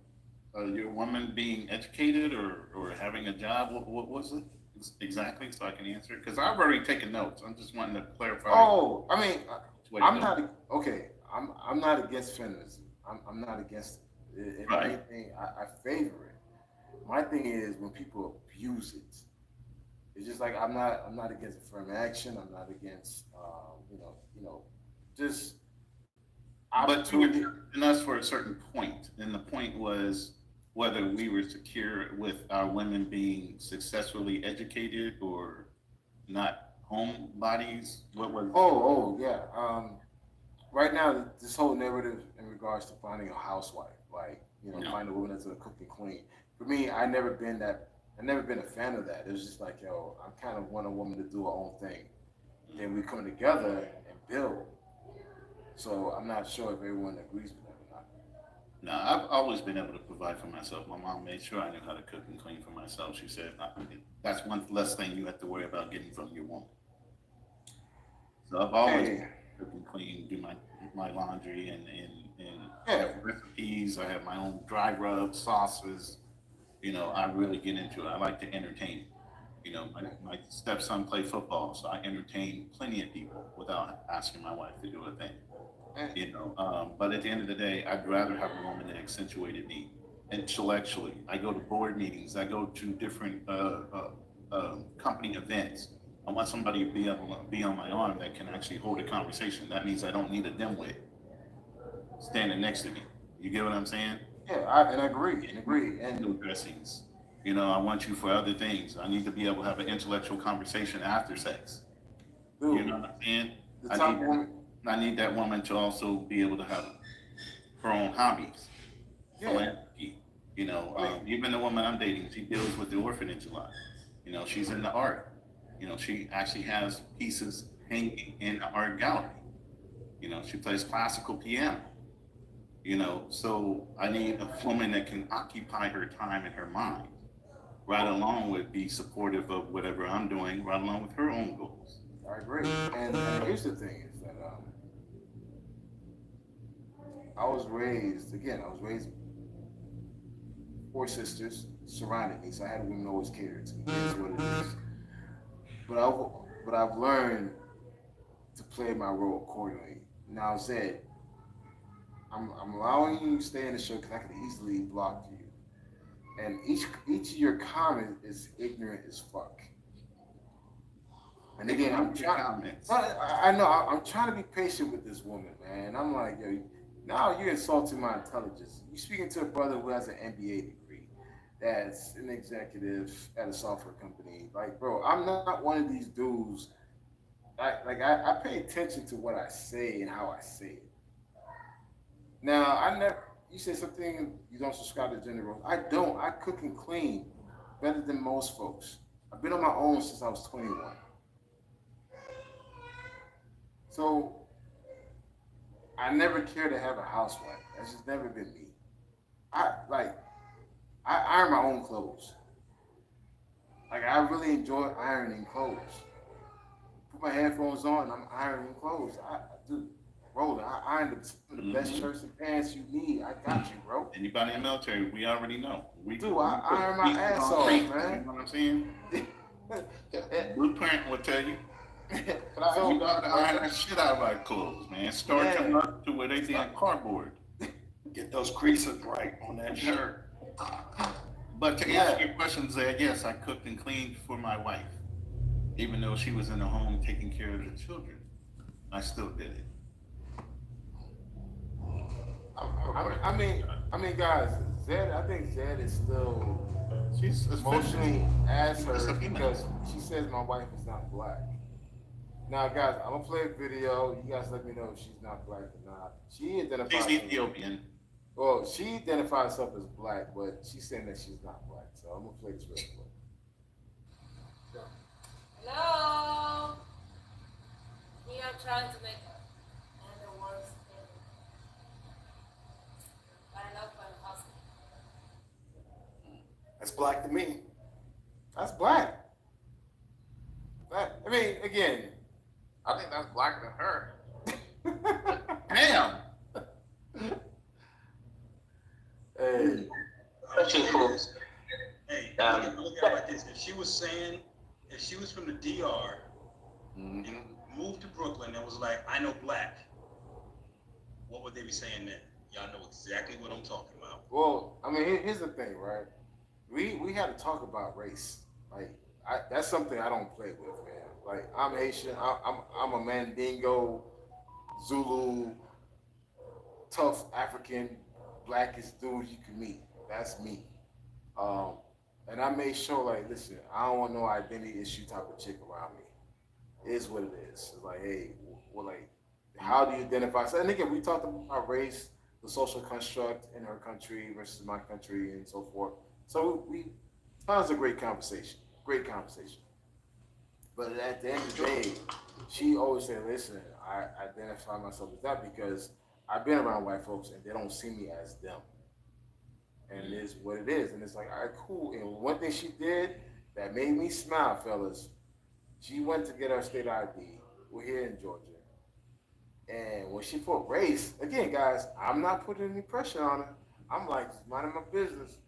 your woman being educated or having a job? What was it exactly, so I can answer it? Because I've already taken notes. I'm just wanting to clarify. Oh, I mean, Wait, I'm no. not okay. I'm not against feminism. I'm not against it. If Right. anything, I favor it. My thing is when people abuse it. It's just like I'm not against affirmative action. I'm not against just But you were opportunity. targeting us for a certain point, and the point was whether we were secure with our women being successfully educated or not homebodies. What was? Oh yeah. Right now, this whole narrative in regards to finding a housewife, like No. find a woman that's gonna cook and clean. For me, I never been a fan of that. It was just like, yo, I kind of want a woman to do her own thing. Then we come together and build. So I'm not sure if everyone agrees with that or not. No, I've always been able to provide for myself. My mom made sure I knew how to cook and clean for myself. She said, that's one less thing you have to worry about getting from your woman. So I've always Hey, cook and clean, do my laundry and yeah, have recipes. I have my own dry rubs, sauces. I really get into it. I like to entertain. My stepson play football, so I entertain plenty of people without asking my wife to do a thing. But at the end of the day, I'd rather have a woman that accentuated me intellectually. I go to board meetings. I go to different company events. I want somebody to be on my arm that can actually hold a conversation. That means I don't need a dimwit standing next to me. You get what I'm saying? yeah, I agree, and No dressings. I want you for other things. I need to be able to have an intellectual conversation after sex. You dude, know what I'm saying? the top woman, I need that woman to also be able to have her own hobbies, yeah, philanthropy. Even the woman I'm dating, she deals with the orphanage a lot. She's in the art. She actually has pieces hanging in the art gallery. She plays classical piano. So I need a woman that can occupy her time and her mind, right along with be supportive of whatever I'm doing, right along with her own goals. I agree. And here's the thing is that I was raised four sisters surrounded me, so I had women always cater to me. That's what it is. But I've learned to play my role accordingly. Now, Zed, I'm allowing you to stay in the show because I could easily block you. And each of your comments is ignorant as fuck. And again, I'm trying. Comments. I know. I'm trying to be patient with this woman, man. I'm like, yo, now you're insulting my intelligence. You speaking to a brother who has an MBA degree, that's an executive at a software company. Like, bro, I'm not one of these dudes. I pay attention to what I say and how I say it. Now, I never. You said something you don't subscribe to gender roles. I don't. I cook and clean better than most folks. I've been on my own since I was 21. So I never cared to have a housewife. That's just never been me. I iron my own clothes. Like I really enjoy ironing clothes. Put my headphones on, I'm ironing clothes. I do. Bro, I iron the best shirts and pants you need. I got you, bro. Anybody in the military, we already know. I iron my ass off, man. You know what I'm saying? Blueprint will tell you. So, You got to iron the shit out of our clothes, man. Start them Yeah. up to where they damn cardboard. Get those creases right on that shirt. But to answer your question, Zed, yes, I cooked and cleaned for my wife. Even though she was in the home taking care of the children, I still did it. I mean, guys, Zed. I think Zed is still She's emotionally as her She's a female. because she says my wife is not black. Now, guys, I'm gonna play a video. You guys let me know if she's not black or not. She identifies. She's Ethiopian. Well, she identifies herself as black, but she's saying that she's not black. So I'm gonna play this real quick. Hello. We are trying to make and the worst thing. But I love my husband. That's black to me. That's black. I mean, again, I think that's blacker than her. Damn. hey, Question for Hey, look at it like this. If she was from the DR and moved to Brooklyn and was like, I know black, what would they be saying then? Y'all know exactly what I'm talking about. Well, I mean, here's the thing, right? We had to talk about race. Like, that's something I don't play with, man. Like, I'm Haitian. I'm a Mandingo, Zulu, tough African, blackest dude you can meet. That's me. And I made sure, like, listen, I don't want no identity issue type of chick around me. It is what it is. It's like, hey, well, like, how do you identify? So, and again, we talked about race, the social construct in her country versus my country, and so forth. So that was a great conversation. Great conversation. But at the end of the day, she always said, listen, I identify myself as that because I've been around white folks and they don't see me as them. And it is what it is. And it's like, all right, cool. And one thing she did that made me smile, fellas, she went to get her state ID. We're here in Georgia. And when she put race, again, guys, I'm not putting any pressure on her. I'm like, just minding my business.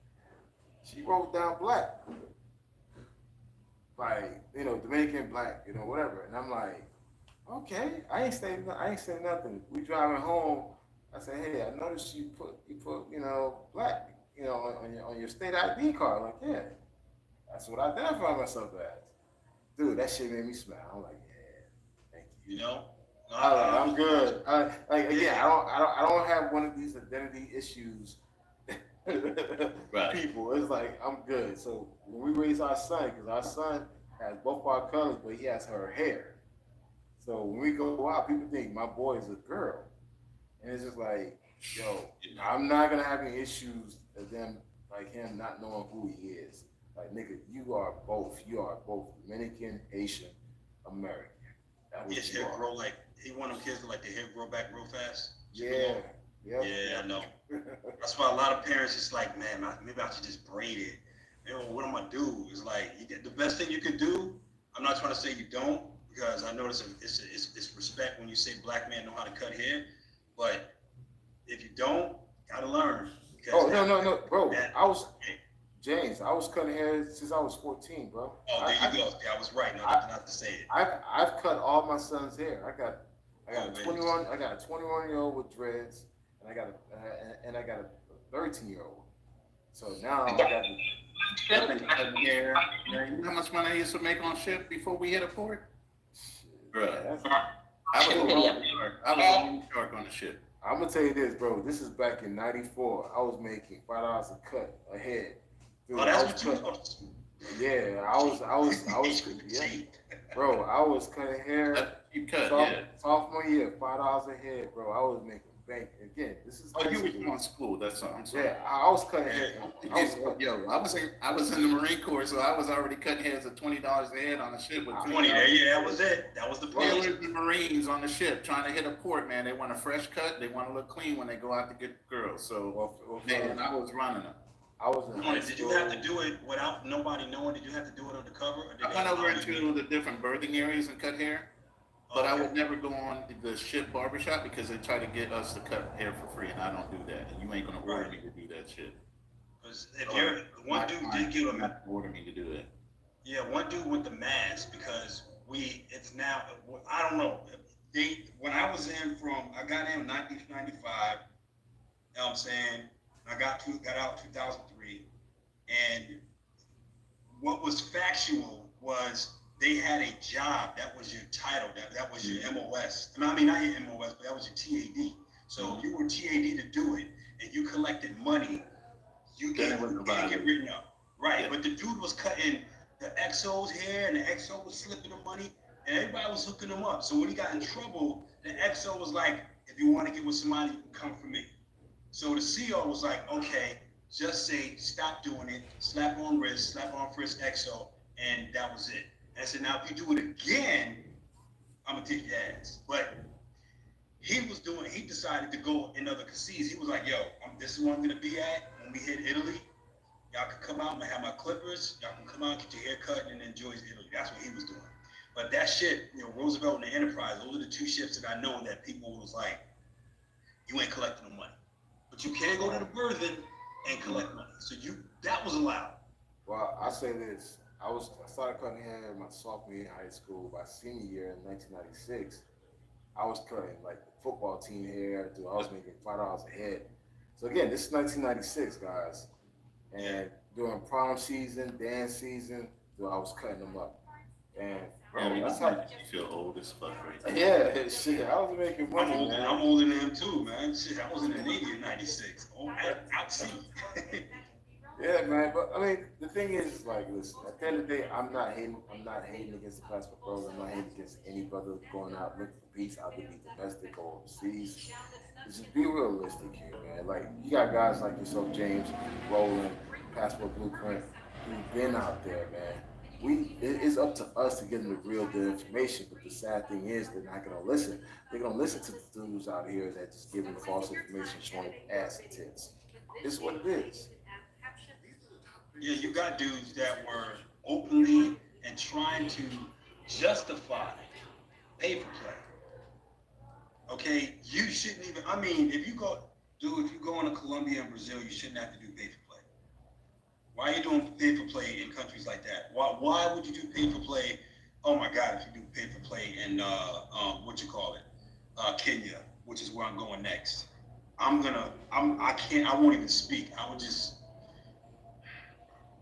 She wrote down black. Like, Dominican black, whatever. And I'm like, okay, I ain't saying nothing. We driving home. I said, hey, I noticed you put black, on your state ID card. Like, yeah, that's what I identify myself as. Dude, that shit made me smile. I'm like, yeah, thank you. You know? I'm good. I don't have one of these identity issues. Right. People, it's like I'm good. So when we raise our son, because our son has both our colors, but he has her hair. So when we go out, people think my boy is a girl, and it's just like, yo, I'm not gonna have any issues of them like him not knowing who he is. Like, nigga, you are both. You are both Dominican, Haitian, American. That's His what you hair are. grow like he want them kids to like their hair grow back real fast. Yeah. Yep. Yeah, I know. That's why a lot of parents just like, man, maybe I should just braid it. What am I do? It's like the best thing you can do. I'm not trying to say you don't, because I notice it's respect when you say black men know how to cut hair, but if you don't, gotta learn. Oh no, bro. James. I was cutting hair since I was 14, bro. Oh, there you go. Yeah, I was right. Not to say it. I've cut all my son's hair. I got a man. 21. I got a 21-year-old with dreads, and I got a 13-year-old. So now I got hair. You know how much money I used to make on ship before we hit a port? Bro, I was a loan shark on the ship. I'm gonna tell you this, bro. This is back in '94. I was making $5 a cut a head. Dude, that's what you. Yeah, I was yeah. Bro, I was cutting hair. You cut, sophomore year, $5 a head, bro. I was making bank. Again, this is. Oh, you were going to school. That's all. I'm sorry. Yeah, I was cutting hair. I was in the Marine Corps, so I was already cutting heads at $20 a head on the ship with 20. Yeah, that was it. That was the There price. were the Marines on the ship trying to hit a port, man. They want a fresh cut. They want to look clean when they go out to get girls. So, man, I was running them. I was in high Did you have to do it without nobody knowing? Did you have to do it undercover? Or did I went over into the different birthing areas and cut hair, but I would never go on the ship barbershop because they try to get us to cut hair for free, and I don't do that. And you ain't gonna order me to do that shit. Because if you're one dude did get a order me to do that. Yeah, one dude with the mask because it's now I don't know. When I was I got in 1995. You know what I'm saying? I got out 2003, and what was factual was they had a job. That was your title. That was your MOS. I mean, not your MOS, but that was your TAD. So if you were TAD to do it, and you collected money, you can't get written up. Right, but the dude was cutting the XO's hair, and the XO was slipping the money, and everybody was hooking him up. So when he got in trouble, the XO was like, if you want to get with somebody, you can come for me. So the CO was like, okay, just say, stop doing it, slap on wrist, slap on wrist XO, and that was it. And I said, now if you do it again, I'm gonna take your ass. But he decided to go in other casinos. He was like, yo, this is where I'm gonna be at when we hit Italy. Y'all can come out, I'm gonna have my clippers, y'all can come out, get your hair cut, and enjoy Italy. That's what he was doing. But that shit, Roosevelt and the Enterprise, those are the two ships that I know that people was like, you ain't collecting no money. But you can go to the birthing, and collect money. So that was allowed. Well, I say this. I started cutting hair in my sophomore year in high school. By senior year in 1996, I was cutting like the football team hair. Dude, I was making $5 a head. So again, this is 1996, guys. And during prom season, dance season, dude, I was cutting them up. And bro, Yeah, that's you how. feel old as fuck right now. Yeah, shit. I was making I'm money, older, man. I'm older than him too, man. Shit, I was in the Navy in '96. Oh, out sea. Yeah, man. But I mean, the thing is, like, listen. At the end of the day, I'm not hating. I'm not hating against the passport pros. I'm not hating against any brother going out looking for peace, either be domestic or overseas. Just be realistic here, man. Like, you got guys like yourself, James, Roland, Passport Blueprint, who've been out there, man. It's up to us to get them the real good information. But the sad thing is, they're not gonna listen. They're gonna listen to the dudes out here that just giving false information, showing ass and tits. It's what it is. Yeah, you got dudes that were openly and trying to justify pay for play. Okay, you shouldn't even. I mean, if you go into Colombia and Brazil, you shouldn't have to do pay for play. Why are you doing pay for play in countries like that? Why would you do pay for play? Oh my God, if you do pay for play in Kenya, which is where I'm going next. I won't even speak. I would just.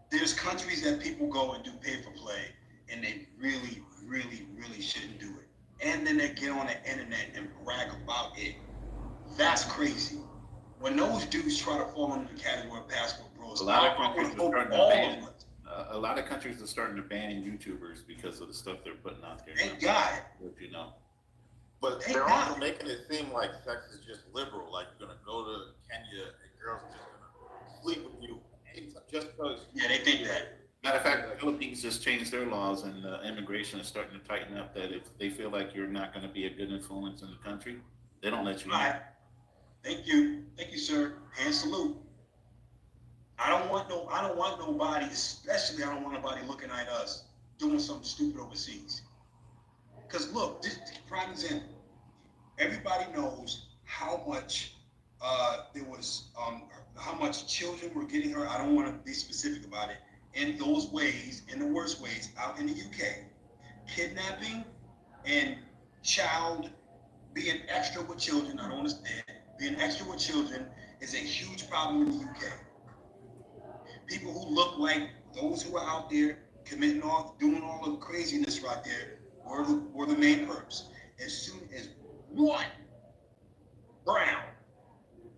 There's countries that people go and do pay for play, and they really, really, really shouldn't do it. And then they get on the internet and brag about it. That's crazy. When those dudes try to fall under the category of passport bros, A lot of I countries would are hope starting to all ban. of them. A lot of countries are starting to ban YouTubers because of the stuff they're putting out there. Thank God. If you know. But Thank they're God. also making it seem like sex is just liberal. Like you're gonna go to Kenya and girls are just gonna sleep with you just because. Yeah, they think that. Matter of fact, the Philippines just changed their laws, and immigration is starting to tighten up. That if they feel like you're not going to be a good influence in the country, they don't let you All in. right. Thank you, sir. Hand salute. I don't want nobody, especially I don't want nobody looking at us doing something stupid overseas. Because look, this prime example. Everybody knows how much how much children were getting hurt. I don't want to be specific about it. In those ways, in the worst ways, out in the UK, kidnapping and child being extra with children. I don't understand. Being extra with children is a huge problem in the UK. People who look like those who are out there doing all the craziness right there were the main perps. As soon as one brown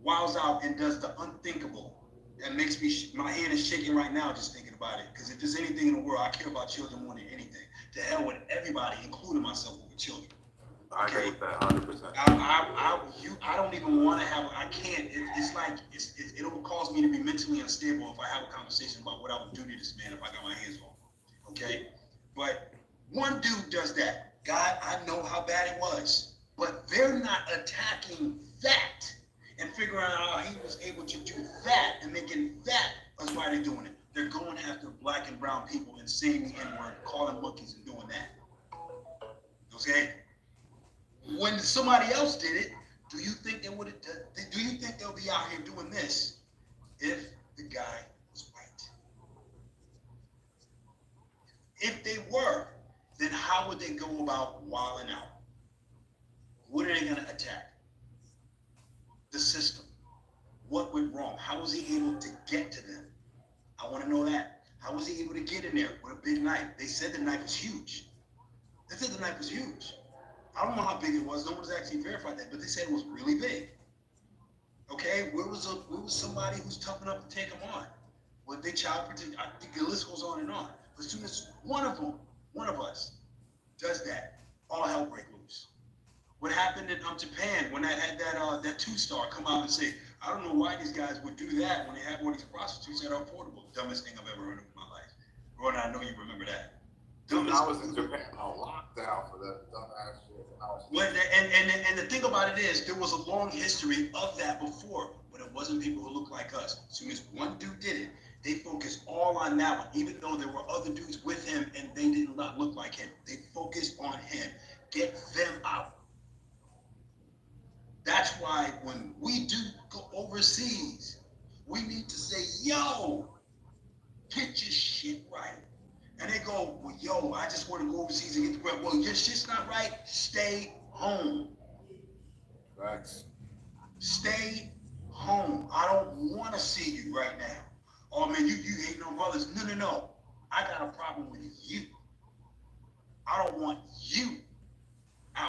wows out and does the unthinkable, that makes me, my hand is shaking right now just thinking about it. Because if there's anything in the world, I care about children more than anything. To hell with everybody, including myself, with children. I agree with that 100%. I don't even want to have. I can't. It'll cause me to be mentally unstable if I have a conversation about what I would do to this man if I got my hands on him. Okay, but one dude does that. God, I know how bad it was, but they're not attacking that and figuring out how he was able to do that and making that. That's why they're doing it. They're going after black and brown people and saying the N-word, calling monkeys and doing that. Okay. When somebody else did it, do you think they would have? Do you think they'll be out here doing this if the guy was white? If they were, then how would they go about wilding out? What are they going to attack? The system. What went wrong? How was he able to get to them? I want to know that. How was he able to get in there with a big knife? They said the knife was huge. They said the knife was huge. I don't know how big it was. No one's actually verified that, but they said it was really big. Okay, where was somebody who's tough enough to take him on? With they child protect? I think the list goes on and on. As soon as one of us, does that, all hell break loose. What happened in Japan when that had that 2-star come out and say, I don't know why these guys would do that when they had all these prostitutes that are affordable. Dumbest thing I've ever heard of in my life. Ron, I know you remember that. I was in Japan on lockdown for that dumbass shit. And the thing about it is, there was a long history of that before, but it wasn't people who looked like us. As soon as one dude did it, they focused all on that one, even though there were other dudes with him and they did not look like him. They focused on him. Get them out. That's why when we do go overseas, We need to say, yo, get your shit right. And they go, well, yo, I just want to go overseas and get the bread. Well, your shit's not right. Stay home. Facts. Stay home. I don't want to see you right now. Oh man, you hate no brothers. No. I got a problem with you. I don't want you